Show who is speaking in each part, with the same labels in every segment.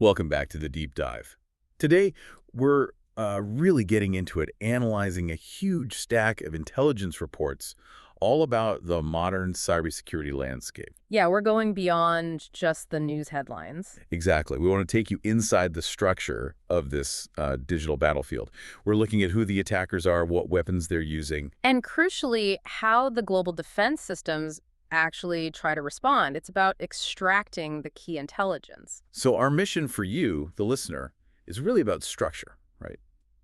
Speaker 1: Welcome back to the Deep Dive. Today, we're really getting into it, analyzing a huge stack of intelligence reports all about the modern cybersecurity landscape.
Speaker 2: Yeah, we're going beyond just the news headlines.
Speaker 1: Exactly. We want to take you inside the structure of this digital battlefield. We're looking at who the attackers are, what weapons they're using.
Speaker 2: And crucially, how the global defense systems actually try to respond. It's about extracting the key intelligence.
Speaker 1: So our mission for you, the listener, is really about structure, right?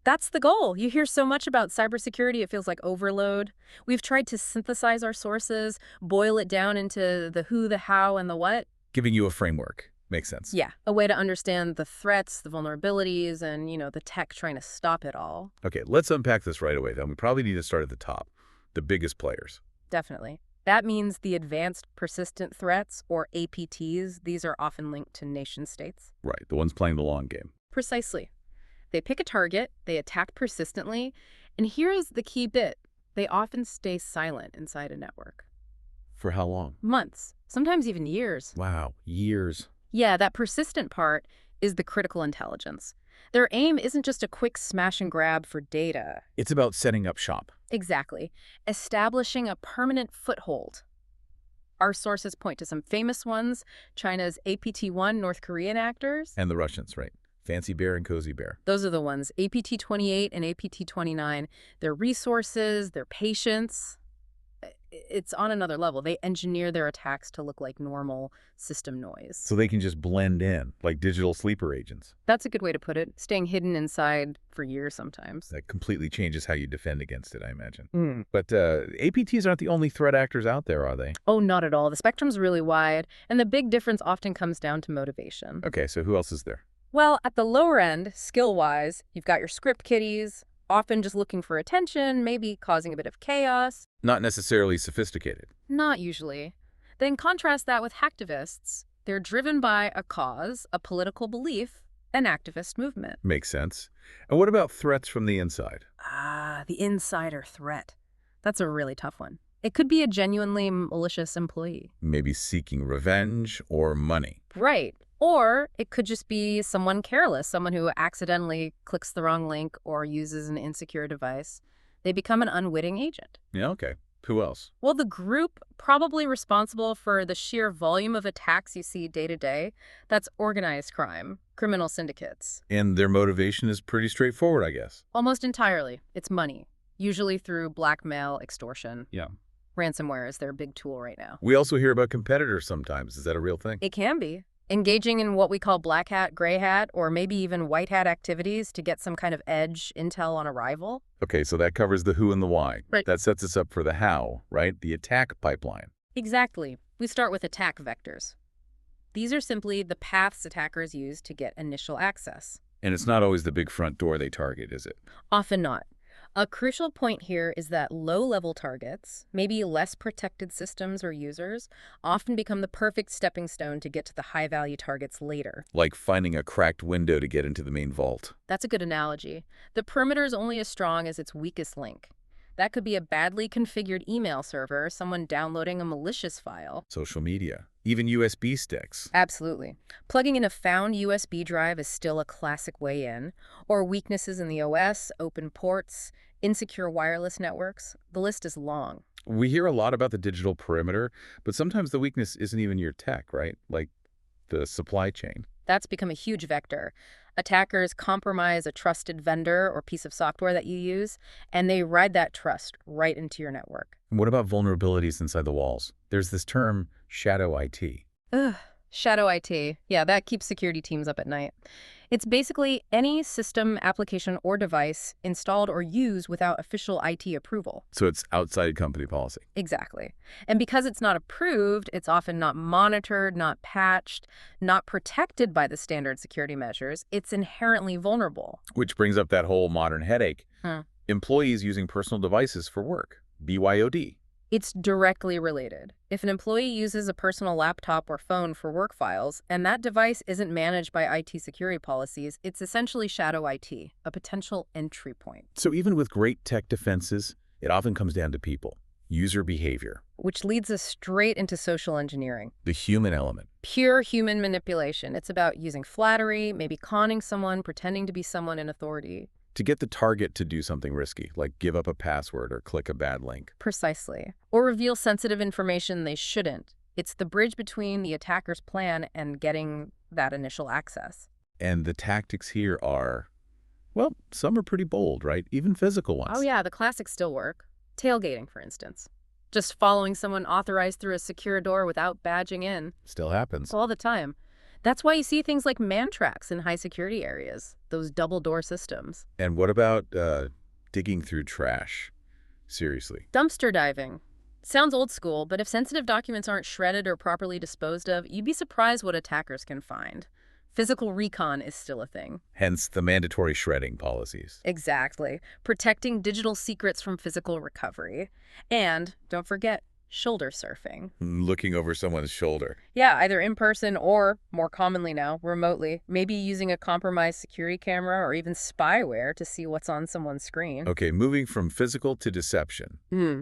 Speaker 2: That's the goal. You hear so much about cybersecurity, it feels like overload. We've tried to synthesize our sources, boil it down into the who, the how, and the what.
Speaker 1: Giving you a framework. Makes sense.
Speaker 2: Yeah, a way to understand the threats, the vulnerabilities, and, the tech trying to stop it all.
Speaker 1: Okay, let's unpack this right away, then. We probably need to start at the top, the biggest players.
Speaker 2: Definitely. That means the advanced persistent threats, or APTs. These are often linked to nation states.
Speaker 1: Right, the ones playing the long game.
Speaker 2: Precisely. They pick a target, they attack persistently, and here is the key bit. They often stay silent inside a network.
Speaker 1: For how long?
Speaker 2: Months, sometimes even years.
Speaker 1: Wow, years.
Speaker 2: Yeah, that persistent part is the critical intelligence. Their aim isn't just a quick smash and grab for data.
Speaker 1: It's about setting up shop.
Speaker 2: Exactly. Establishing a permanent foothold. Our sources point to some famous ones, China's APT-1 North Korean actors.
Speaker 1: And the Russians, right? Fancy Bear and Cozy Bear.
Speaker 2: Those are the ones, APT-28 and APT-29. Their resources, their patience, it's on another level. They engineer their attacks to look like normal system noise.
Speaker 1: So they can just blend in, like digital sleeper agents.
Speaker 2: That's a good way to put it, staying hidden inside for years sometimes.
Speaker 1: That completely changes how you defend against it, I imagine. But APTs aren't the only threat actors out there, are they?
Speaker 2: Oh, not at all. The spectrum's really wide, and the big difference often comes down to motivation.
Speaker 1: Okay, so who else is there?
Speaker 2: Well, at the lower end, skill-wise, you've got your script kiddies, often just looking for attention, maybe causing a bit of chaos.
Speaker 1: Not necessarily sophisticated.
Speaker 2: Not usually. Then contrast that with hacktivists. They're driven by a cause, a political belief, an activist movement.
Speaker 1: Makes sense. And what about threats from the inside?
Speaker 2: Ah, the insider threat. That's a really tough one. It could be a genuinely malicious employee.
Speaker 1: Maybe seeking revenge or money.
Speaker 2: Right. Or it could just be someone careless, someone who accidentally clicks the wrong link or uses an insecure device. They become an unwitting agent.
Speaker 1: Yeah, okay. Who else?
Speaker 2: Well, the group probably responsible for the sheer volume of attacks you see day to day, that's organized crime, criminal syndicates.
Speaker 1: And their motivation is pretty straightforward, I guess.
Speaker 2: Almost entirely. It's money, usually through blackmail, extortion.
Speaker 1: Yeah.
Speaker 2: Ransomware is their big tool right now.
Speaker 1: We also hear about competitors sometimes. Is that a real thing?
Speaker 2: It can be. Engaging in what we call black hat, gray hat, or maybe even white hat activities to get some kind of edge intel on a rival.
Speaker 1: Okay, so that covers the who and the why.
Speaker 2: Right.
Speaker 1: That sets us up for the how, right? The attack pipeline.
Speaker 2: Exactly. We start with attack vectors. These are simply the paths attackers use to get initial access.
Speaker 1: And it's not always the big front door they target, is it?
Speaker 2: Often not. A crucial point here is that low-level targets, maybe less protected systems or users, often become the perfect stepping stone to get to the high-value targets later.
Speaker 1: Like finding a cracked window to get into the main vault.
Speaker 2: That's a good analogy. The perimeter is only as strong as its weakest link. That could be a badly configured email server, someone downloading a malicious file.
Speaker 1: Social media. Even USB sticks.
Speaker 2: Absolutely. Plugging in a found USB drive is still a classic way in, or weaknesses in the OS, open ports, insecure wireless networks. The list is long.
Speaker 1: We hear a lot about the digital perimeter, but sometimes the weakness isn't even your tech, right? Like the supply chain.
Speaker 2: That's become a huge vector. Attackers compromise a trusted vendor or piece of software that you use, and they ride that trust right into your network.
Speaker 1: And what about vulnerabilities inside the walls? There's this term, shadow IT.
Speaker 2: Ugh, shadow IT. Yeah, that keeps security teams up at night. It's basically any system, application, or device installed or used without official IT approval.
Speaker 1: So it's outside company policy.
Speaker 2: Exactly. And because it's not approved, it's often not monitored, not patched, not protected by the standard security measures. It's inherently vulnerable.
Speaker 1: Which brings up that whole modern headache. Employees using personal devices for work. BYOD.
Speaker 2: It's directly related. If an employee uses a personal laptop or phone for work files, and that device isn't managed by IT security policies, it's essentially shadow IT, a potential entry point.
Speaker 1: So even with great tech defenses, it often comes down to people, user behavior.
Speaker 2: Which leads us straight into social engineering.
Speaker 1: The human element.
Speaker 2: Pure human manipulation. It's about using flattery, maybe conning someone, pretending to be someone in authority.
Speaker 1: To get the target to do something risky, like give up a password or click a bad link.
Speaker 2: Precisely. Or reveal sensitive information they shouldn't. It's the bridge between the attacker's plan and getting that initial access.
Speaker 1: And the tactics here are, well, some are pretty bold, right? Even physical
Speaker 2: Oh
Speaker 1: ones.
Speaker 2: yeah, the classics still work. Tailgating, for instance. Just following someone authorized through a secure door without badging in.
Speaker 1: Still happens.
Speaker 2: All the time. That's why you see things like man tracks in high security areas, those double door systems.
Speaker 1: And what about digging through trash? Seriously.
Speaker 2: Dumpster diving. Sounds old school, but if sensitive documents aren't shredded or properly disposed of, you'd be surprised what attackers can find. Physical recon is still a thing.
Speaker 1: Hence the mandatory shredding policies.
Speaker 2: Exactly. Protecting digital secrets from physical recovery. And, don't forget, shoulder surfing.
Speaker 1: Looking over someone's shoulder.
Speaker 2: Yeah, either in person or, more commonly now, remotely. Maybe using a compromised security camera or even spyware to see what's on someone's screen.
Speaker 1: Okay, moving from physical to deception.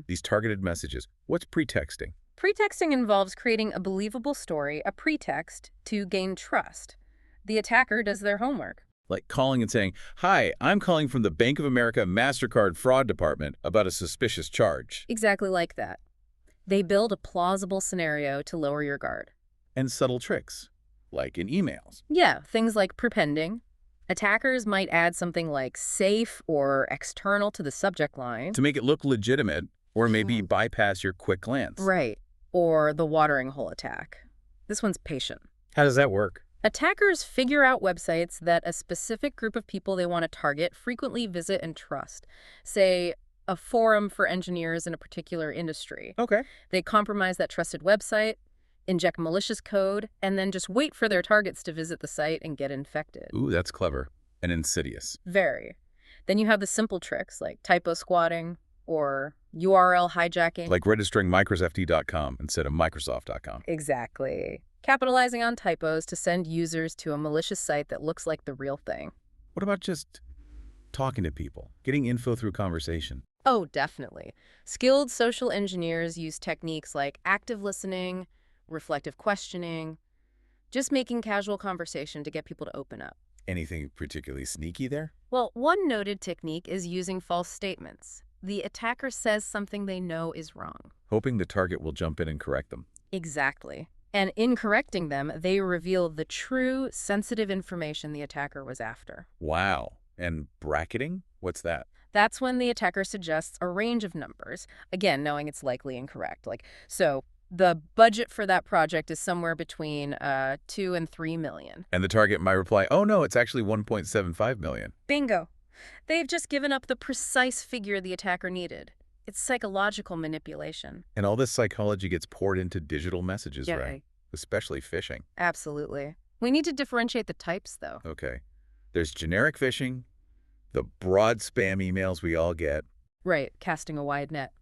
Speaker 1: These targeted messages. What's pretexting?
Speaker 2: Pretexting involves creating a believable story, a pretext, to gain trust. The attacker does their homework.
Speaker 1: Like calling and saying, "Hi, I'm calling from the Bank of America MasterCard fraud department about a suspicious charge."
Speaker 2: Exactly like that. They build a plausible scenario to lower your guard.
Speaker 1: And subtle tricks, like in emails.
Speaker 2: Yeah, things like prepending. Attackers might add something like safe or external to the subject line.
Speaker 1: To make it look legitimate, or maybe bypass your quick glance.
Speaker 2: Right. Or the watering hole attack. This one's patient.
Speaker 1: How does that work?
Speaker 2: Attackers figure out websites that a specific group of people they want to target frequently visit and trust. Say, a forum for engineers in a particular industry.
Speaker 1: Okay.
Speaker 2: They compromise that trusted website, inject malicious code, and then just wait for their targets to visit the site and get infected.
Speaker 1: Ooh, that's clever. And insidious.
Speaker 2: Very. Then you have the simple tricks like typo squatting or URL hijacking.
Speaker 1: Like registering microsft.com instead of Microsoft.com.
Speaker 2: Exactly. Capitalizing on typos to send users to a malicious site that looks like the real thing.
Speaker 1: What about just talking to people, getting info through conversation?
Speaker 2: Oh, definitely. Skilled social engineers use techniques like active listening, reflective questioning, just making casual conversation to get people to open up.
Speaker 1: Anything particularly sneaky there?
Speaker 2: Well, one noted technique is using false statements. The attacker says something they know is wrong.
Speaker 1: Hoping the target will jump in and correct them.
Speaker 2: Exactly. And in correcting them, they reveal the true, sensitive information the attacker was after.
Speaker 1: Wow. And bracketing? What's that?
Speaker 2: That's when the attacker suggests a range of numbers, again, knowing it's likely incorrect. So the budget for that project is somewhere between 2 and 3 million.
Speaker 1: And the target might reply, "Oh no, it's actually 1.75 million.
Speaker 2: Bingo. They've just given up the precise figure the attacker needed. It's psychological manipulation.
Speaker 1: And all this psychology gets poured into digital messages,
Speaker 2: Yeah,
Speaker 1: right? Especially phishing.
Speaker 2: absolutely. We need to differentiate the types, though.
Speaker 1: Okay. There's generic phishing, the broad spam emails we all get.
Speaker 2: Right, casting a wide net.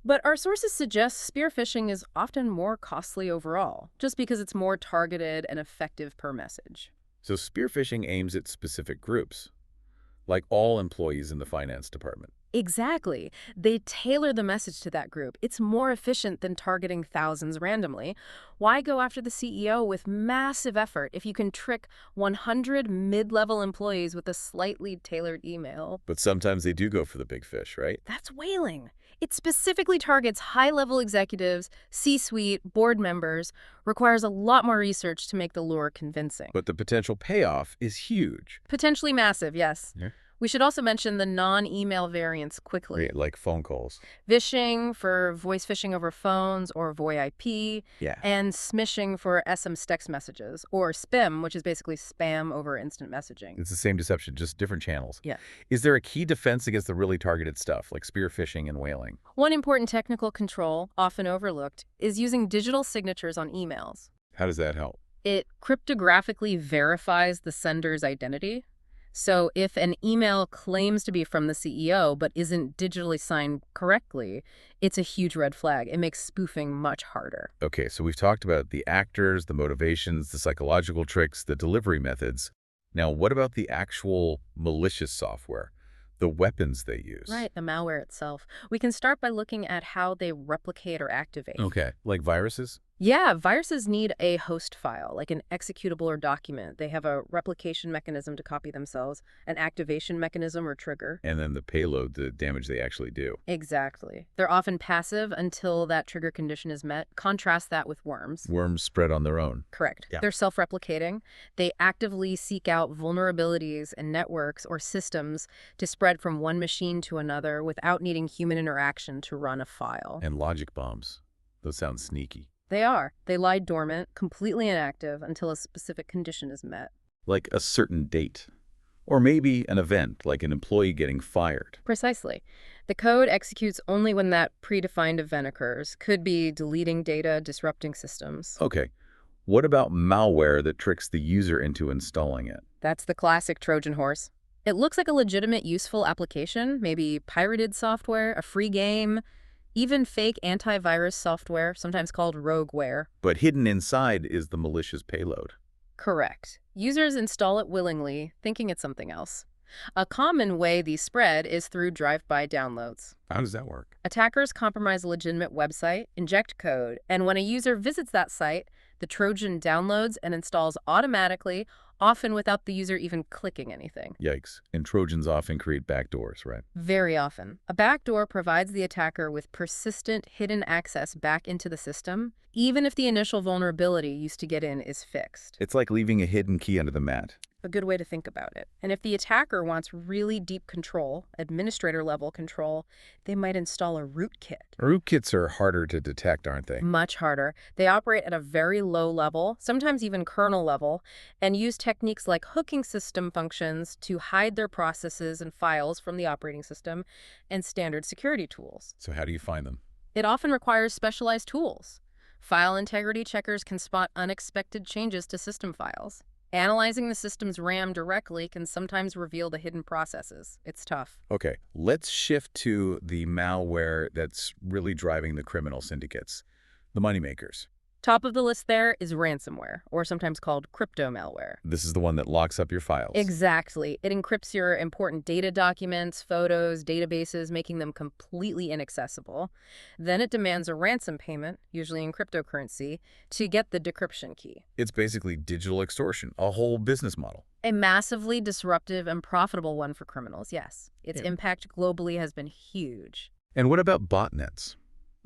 Speaker 2: But our sources suggest spear phishing is often more costly overall, just because it's more targeted and effective per message.
Speaker 1: So spear phishing aims at specific groups, like all employees in the finance department.
Speaker 2: Exactly. They tailor the message to that group. It's more efficient than targeting thousands randomly. Why go after the CEO with massive effort if you can trick 100 mid-level employees with a slightly tailored email?
Speaker 1: But sometimes they do go for the big fish, right?
Speaker 2: That's whaling. It specifically targets high-level executives, C-suite, board members, requires a lot more research to make the lure convincing.
Speaker 1: But the potential payoff is huge.
Speaker 2: Potentially massive, yes.
Speaker 1: Yeah.
Speaker 2: We should also mention the non-email variants quickly.
Speaker 1: Like phone calls.
Speaker 2: Vishing for voice phishing over phones or VoIP,
Speaker 1: Yeah.
Speaker 2: and smishing for SMS text messages, or spam, which is basically spam over instant messaging.
Speaker 1: It's the same deception, just different channels.
Speaker 2: Yeah.
Speaker 1: Is there a key defense against the really targeted stuff, like spear phishing and whaling?
Speaker 2: One important technical control, often overlooked, is using digital signatures on emails.
Speaker 1: How does that help?
Speaker 2: It cryptographically verifies the sender's identity. So if an email claims to be from the CEO but isn't digitally signed correctly, it's a huge red flag. It makes spoofing much harder.
Speaker 1: Okay, so we've talked about the actors, the motivations, the psychological tricks, the delivery methods. Now, what about the actual malicious software, the weapons they use?
Speaker 2: Right, the malware itself. We can start by looking at how they replicate or activate.
Speaker 1: Okay, like viruses?
Speaker 2: Yeah, viruses need a host file, like an executable or document. They have a replication mechanism to copy themselves, an activation mechanism or trigger.
Speaker 1: And then the payload, the damage they actually do.
Speaker 2: Exactly. They're often passive until that trigger condition is met. Contrast that with worms.
Speaker 1: Worms spread on their own.
Speaker 2: Correct.
Speaker 1: Yeah.
Speaker 2: They're self-replicating. They actively seek out vulnerabilities in networks or systems to spread from one machine to another without needing human interaction to run a file.
Speaker 1: And logic bombs. Those sound sneaky.
Speaker 2: They are. They lie dormant, completely inactive until a specific condition is met.
Speaker 1: Like a certain date. Or maybe an event, like an employee getting fired.
Speaker 2: Precisely. The code executes only when that predefined event occurs. Could be deleting data, disrupting systems.
Speaker 1: Okay. What about malware that tricks the user into installing it?
Speaker 2: That's the classic Trojan horse. It looks like a legitimate, useful application, maybe pirated software, a free game, even fake antivirus software, sometimes called rogueware.
Speaker 1: But hidden inside is the malicious payload.
Speaker 2: Correct. Users install it willingly, thinking it's something else. A common way these spread is through drive-by downloads.
Speaker 1: How does that work?
Speaker 2: Attackers compromise a legitimate website, inject code, and when a user visits that site, the Trojan downloads and installs automatically, often without the user even clicking anything.
Speaker 1: Yikes. And Trojans often create backdoors, right?
Speaker 2: Very often. A backdoor provides the attacker with persistent hidden access back into the system, even if the initial vulnerability used to get in is fixed.
Speaker 1: It's like leaving a hidden key under the mat.
Speaker 2: A good way to think about it. And if the attacker wants really deep control, administrator-level control, they might install a rootkit.
Speaker 1: Rootkits are harder to detect, aren't they?
Speaker 2: Much harder. They operate at a very low level, sometimes even kernel level, and use techniques like hooking system functions to hide their processes and files from the operating system and standard security tools.
Speaker 1: So how do you find them?
Speaker 2: It often requires specialized tools. File integrity checkers can spot unexpected changes to system files. Analyzing the system's RAM directly can sometimes reveal the hidden processes. It's tough.
Speaker 1: Okay, let's shift to the malware that's really driving the criminal syndicates, the moneymakers.
Speaker 2: Top of the list there is ransomware, or sometimes called crypto malware.
Speaker 1: This is the one that locks up your files.
Speaker 2: Exactly. It encrypts your important data documents, photos, databases, making them completely inaccessible. Then it demands a ransom payment, usually in cryptocurrency, to get the decryption key.
Speaker 1: It's basically digital extortion, a whole business model.
Speaker 2: A massively disruptive and profitable one for criminals, yes. Its
Speaker 1: Yeah.
Speaker 2: impact globally has been huge.
Speaker 1: And what about botnets?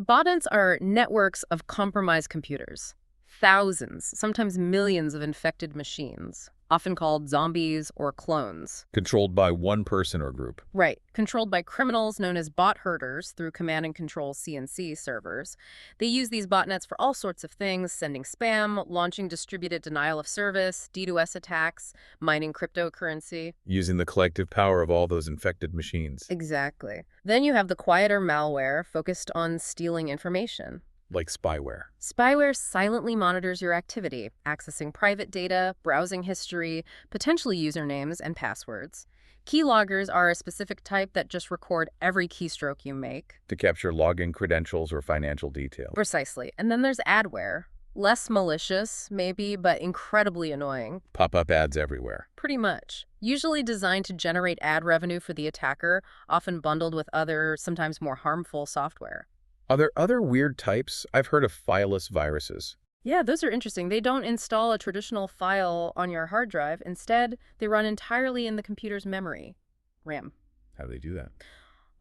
Speaker 2: Botnets are networks of compromised computers. Thousands, sometimes millions of infected machines, often called zombies or clones.
Speaker 1: Controlled by one person or group.
Speaker 2: Right, controlled by criminals known as bot herders through command and control CNC servers. They use these botnets for all sorts of things, sending spam, launching distributed denial of service, DDoS attacks, mining cryptocurrency.
Speaker 1: Using the collective power of all those infected machines.
Speaker 2: Exactly. Then you have the quieter malware focused on stealing information.
Speaker 1: Like spyware.
Speaker 2: Spyware silently monitors your activity, accessing private data, browsing history, potentially usernames and passwords. Keyloggers are a specific type that just record every keystroke you make.
Speaker 1: To capture login credentials or financial details.
Speaker 2: Precisely. And then there's adware. Less malicious, maybe, but incredibly annoying.
Speaker 1: Pop-up ads everywhere.
Speaker 2: Pretty much. Usually designed to generate ad revenue for the attacker, often bundled with other, sometimes more harmful software.
Speaker 1: Are there other weird types? I've heard of fileless viruses.
Speaker 2: Yeah, those are interesting. They don't install a traditional file on your hard drive. Instead, they run entirely in the computer's memory, RAM.
Speaker 1: How do they do that?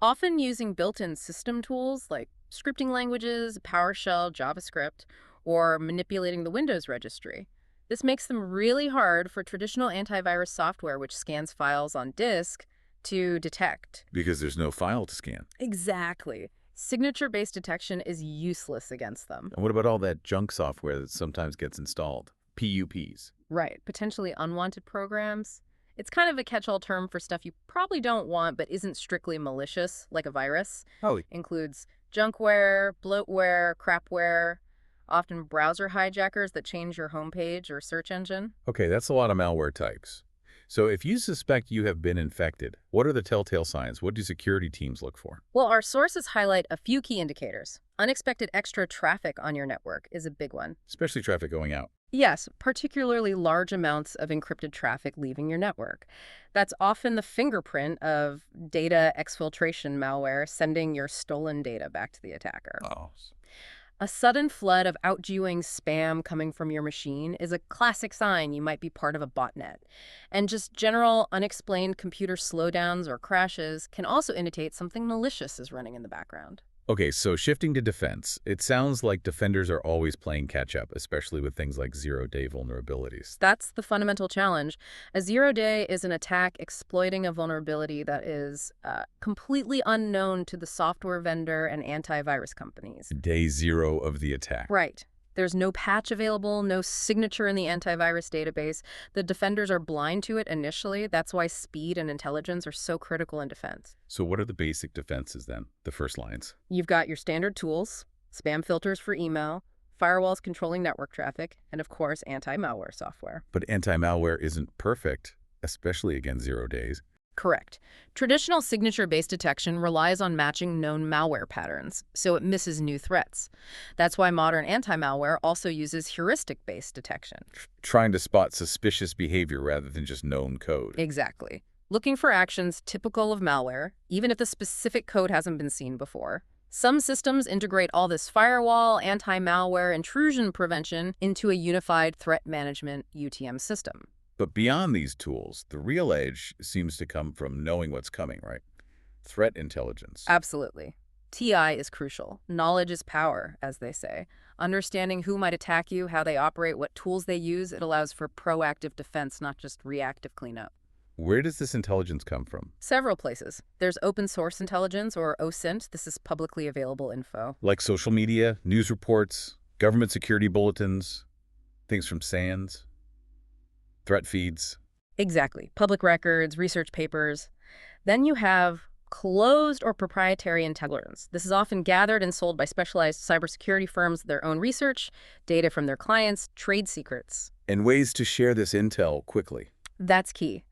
Speaker 2: Often using built-in system tools like scripting languages, PowerShell, JavaScript, or manipulating the Windows registry. This makes them really hard for traditional antivirus software, which scans files on disk, to detect.
Speaker 1: Because there's no file to scan.
Speaker 2: Exactly. Signature-based detection is useless against them.
Speaker 1: And what about all that junk software that sometimes gets installed? PUPs.
Speaker 2: Right, potentially unwanted programs. It's kind of a catch-all term for stuff you probably don't want but isn't strictly malicious, like a virus.
Speaker 1: Oh,
Speaker 2: Includes junkware, bloatware, crapware, often browser hijackers that change your homepage or search engine.
Speaker 1: okay, that's a lot of malware types. So if you suspect you have been infected, what are the telltale signs? What do security teams look for?
Speaker 2: Well, our sources highlight a few key indicators. Unexpected extra traffic on your network is a big one.
Speaker 1: Especially traffic going out.
Speaker 2: Yes, particularly large amounts of encrypted traffic leaving your network. That's often the fingerprint of data exfiltration malware sending your stolen data back to the attacker.
Speaker 1: Oh.
Speaker 2: A sudden flood of outgoing spam coming from your machine is a classic sign you might be part of a botnet. And just general unexplained computer slowdowns or crashes can also indicate something malicious is running in the background.
Speaker 1: Okay, so shifting to defense, it sounds like defenders are always playing catch-up, especially with things like zero-day vulnerabilities.
Speaker 2: That's the fundamental challenge. A zero-day is an attack exploiting a vulnerability that is completely unknown to the software vendor and antivirus companies.
Speaker 1: Day zero of the attack.
Speaker 2: Right. There's no patch available, no signature in the antivirus database. The defenders are blind to it initially. That's why speed and intelligence are so critical in defense.
Speaker 1: So what are the basic defenses then, the first lines?
Speaker 2: You've got your standard tools, spam filters for email, firewalls controlling network traffic, and of course, anti-malware software.
Speaker 1: But anti-malware isn't perfect, especially against 0 days.
Speaker 2: Correct. Traditional signature-based detection relies on matching known malware patterns, so it misses new threats. That's why modern anti-malware also uses heuristic-based detection.
Speaker 1: Trying to spot suspicious behavior rather than just known code.
Speaker 2: Exactly. Looking for actions typical of malware, even if the specific code hasn't been seen before. Some systems integrate all this firewall, anti-malware, intrusion prevention into a unified threat management UTM system.
Speaker 1: But beyond these tools, the real edge seems to come from knowing what's coming, right? Threat intelligence.
Speaker 2: Absolutely. TI is crucial. Knowledge is power, as they say. Understanding who might attack you, how they operate, what tools they use, it allows for proactive defense, not just reactive cleanup.
Speaker 1: Where does this intelligence come from?
Speaker 2: Several places. There's open source intelligence, or OSINT. This is publicly available info.
Speaker 1: Like social media, news reports, government security bulletins, things from SANS, threat feeds.
Speaker 2: Exactly. Public records, research papers. Then you have closed or proprietary intelligence. This is often gathered and sold by specialized cybersecurity firms, their own research, data from their clients, trade secrets.
Speaker 1: And ways to share this intel quickly.
Speaker 2: That's key.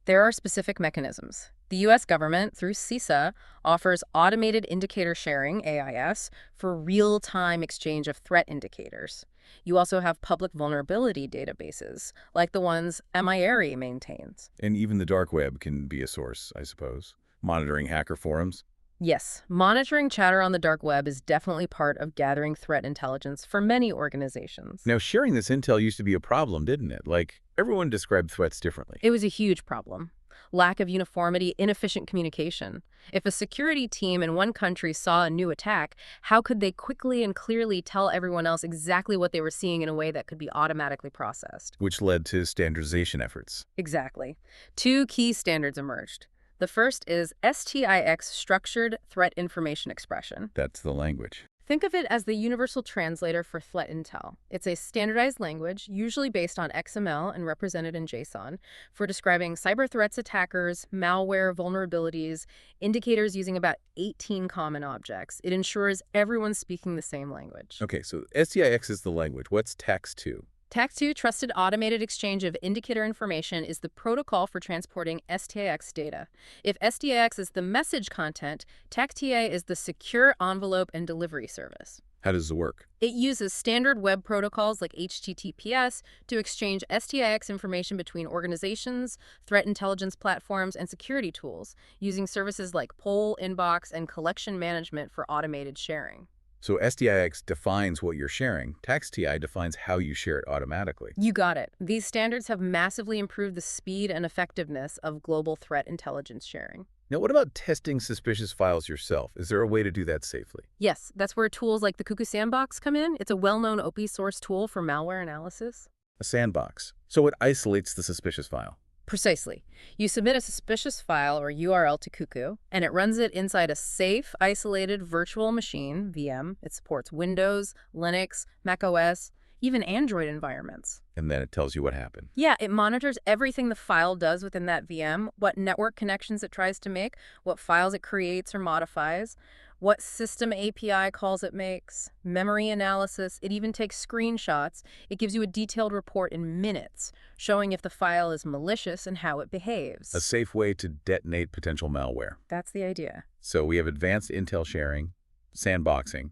Speaker 2: There are specific mechanisms. The U.S. government, through CISA, offers automated indicator sharing, AIS, for real-time exchange of threat indicators. You also have public vulnerability databases, like the ones MIARI maintains.
Speaker 1: And even the dark web can be a source, I suppose. Monitoring hacker forums.
Speaker 2: Yes, monitoring chatter on the dark web is definitely part of gathering threat intelligence for many organizations.
Speaker 1: Now, sharing this intel used to be a problem, didn't it? Like, everyone described threats differently.
Speaker 2: It was a huge problem. Lack of uniformity, inefficient communication. If a security team in one country saw a new attack, how could they quickly and clearly tell everyone else exactly what they were seeing in a way that could be automatically processed?
Speaker 1: Which led to standardization efforts.
Speaker 2: Exactly. Two key standards emerged. The first is STIX, Structured Threat Information Expression.
Speaker 1: That's the language.
Speaker 2: Think of it as the universal translator for threat intel. It's a standardized language, usually based on XML and represented in JSON, for describing cyber threats, attackers, malware, vulnerabilities, indicators using about 18 common objects. It ensures everyone's speaking the same language.
Speaker 1: Okay, so STIX is the language. What's TAX2?
Speaker 2: TAC2, Trusted Automated Exchange of Indicator Information, is the protocol for transporting STIX data. If STIX is the message content, TAC-TA is the secure envelope and delivery service.
Speaker 1: How does it work?
Speaker 2: It uses standard web protocols like HTTPS to exchange STIX information between organizations, threat intelligence platforms, and security tools, using services like poll, inbox, and collection management for automated sharing.
Speaker 1: So STIX defines what you're sharing. TAX-TI defines how you share it automatically.
Speaker 2: You got it. These standards have massively improved the speed and effectiveness of global threat intelligence sharing.
Speaker 1: Now, what about testing suspicious files yourself? Is there a way to do that safely?
Speaker 2: Yes, that's where tools like the Cuckoo Sandbox come in. It's a well-known open source tool for malware analysis.
Speaker 1: A sandbox. So it isolates the suspicious file.
Speaker 2: Precisely. You submit a suspicious file or URL to Cuckoo, and it runs it inside a safe, isolated virtual machine, VM. It supports Windows, Linux, macOS, even Android environments.
Speaker 1: And then it tells you what happened.
Speaker 2: Yeah, it monitors everything the file does within that VM, what network connections it tries to make, what files it creates or modifies, what system API calls it makes, memory analysis. It even takes screenshots. It gives you a detailed report in minutes, showing if the file is malicious and how it behaves.
Speaker 1: A safe way to detonate potential malware.
Speaker 2: That's the idea.
Speaker 1: So we have advanced intel sharing, sandboxing,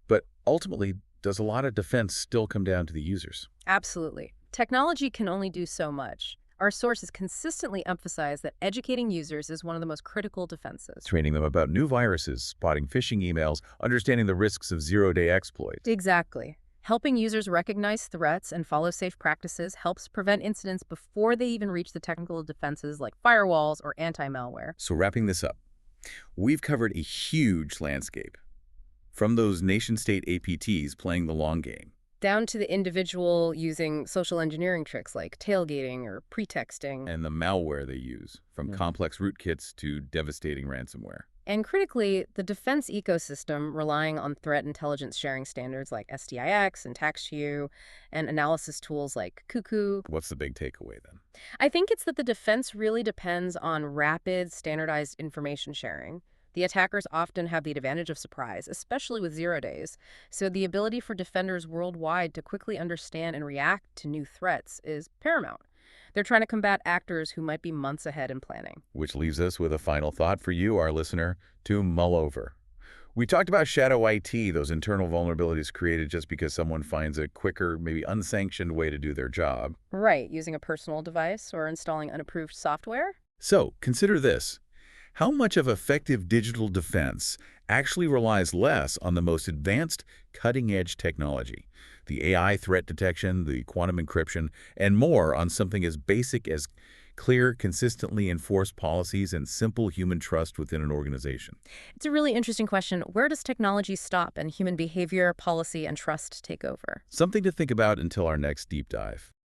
Speaker 1: but ultimately, does a lot of defense still come down to the users?
Speaker 2: Absolutely. Technology can only do so much. Our sources consistently emphasize that educating users is one of the most critical defenses.
Speaker 1: Training them about new viruses, spotting phishing emails, understanding the risks of zero-day exploits.
Speaker 2: Exactly. Helping users recognize threats and follow safe practices helps prevent incidents before they even reach the technical defenses like firewalls or anti-malware.
Speaker 1: So wrapping this up, we've covered a huge landscape, from those nation-state APTs playing the long game
Speaker 2: Down to the individual using social engineering tricks like tailgating or pretexting.
Speaker 1: and the malware they use, from
Speaker 2: Yeah.
Speaker 1: complex rootkits to devastating ransomware.
Speaker 2: And critically, the defense ecosystem relying on threat intelligence sharing standards like SDIX and TaxU and analysis tools like Cuckoo.
Speaker 1: What's the big takeaway then?
Speaker 2: I think it's that the defense really depends on rapid, standardized information sharing. The attackers often have the advantage of surprise, especially with 0 days. So the ability for defenders worldwide to quickly understand and react to new threats is paramount. They're trying to combat actors who might be months ahead in planning.
Speaker 1: Which leaves us with a final thought for you, our listener, to mull over. We talked about shadow IT, those internal vulnerabilities created just because someone finds a quicker, maybe unsanctioned way to do their job.
Speaker 2: Right, using a personal device or installing unapproved software?
Speaker 1: So consider this. How much of effective digital defense actually relies less on the most advanced, cutting-edge technology, the AI threat detection, the quantum encryption, and more on something as basic as clear, consistently enforced policies and simple human trust within an organization?
Speaker 2: It's a really interesting question. Where does technology stop and human behavior, policy, and trust take over?
Speaker 1: Something to think about until our next deep dive.